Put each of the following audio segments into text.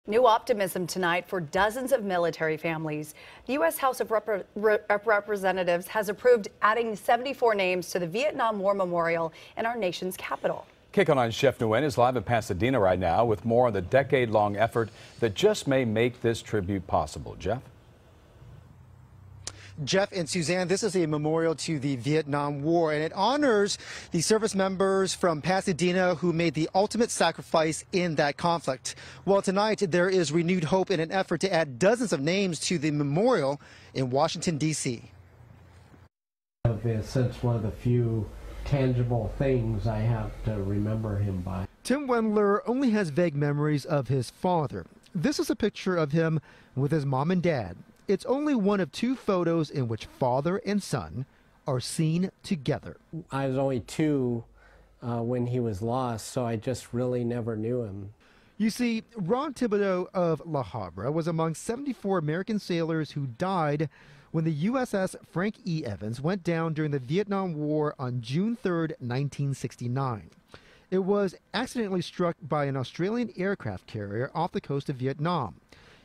New optimism tonight for dozens of military families. The U.S. House of Representatives has approved adding 74 names to the Vietnam War Memorial in our nation's capital. Kick On Chef Nguyen is live in Pasadena right now with more on the decade-long effort that just may make this tribute possible. Jeff? Jeff and Suzanne, this is a memorial to the Vietnam War, and it honors the service members from Pasadena who made the ultimate sacrifice in that conflict. Well, tonight there is renewed hope in an effort to add dozens of names to the memorial in Washington, D.C. Since one of the few tangible things I have to remember him by. Tim Wendler only has vague memories of his father. This is a picture of him with his mom and dad. It's only one of two photos in which father and son are seen together. I was only 2 when he was lost, so I just really never knew him. You see, Ron Thibodeau of La Habra was among 74 American sailors who died when the USS Frank E. Evans went down during the Vietnam War on June 3, 1969. It was accidentally struck by an Australian aircraft carrier off the coast of Vietnam.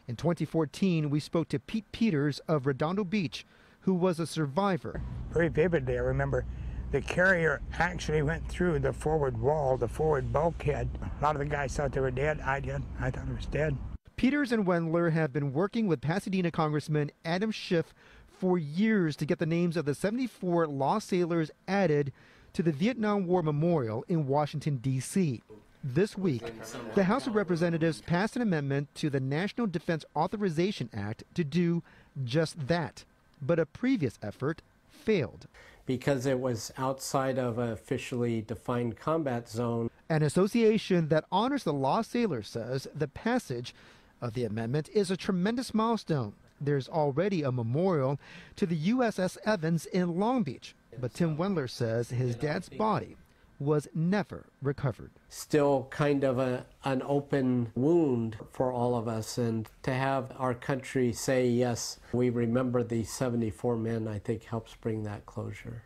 In 2014, we spoke to Pete Peters of Redondo Beach, who was a survivor. Very vividly, I remember the carrier actually went through the forward wall, the forward bulkhead. A lot of the guys thought they were dead. I did. I thought it was dead. Peters and Wendler have been working with Pasadena Congressman Adam Schiff for years to get the names of the 74 lost sailors added to the Vietnam War Memorial in Washington, D.C. This week, the House of Representatives passed an amendment to the National Defense Authorization Act to do just that. But a previous effort failed. Because it was outside of an officially defined combat zone. An association that honors the lost sailors says the passage of the amendment is a tremendous milestone. There's already a memorial to the USS Evans in Long Beach. But Tim Wendler says his dad's body was never recovered. Still kind of an open wound for all of us, and to have our country say, yes, we remember these 74 men, I think helps bring that closure.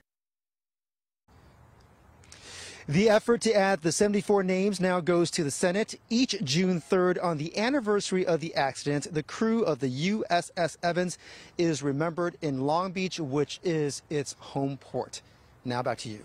The effort to add the 74 names now goes to the Senate. Each June 3rd, on the anniversary of the accident, the crew of the USS Evans is remembered in Long Beach, which is its home port. Now back to you.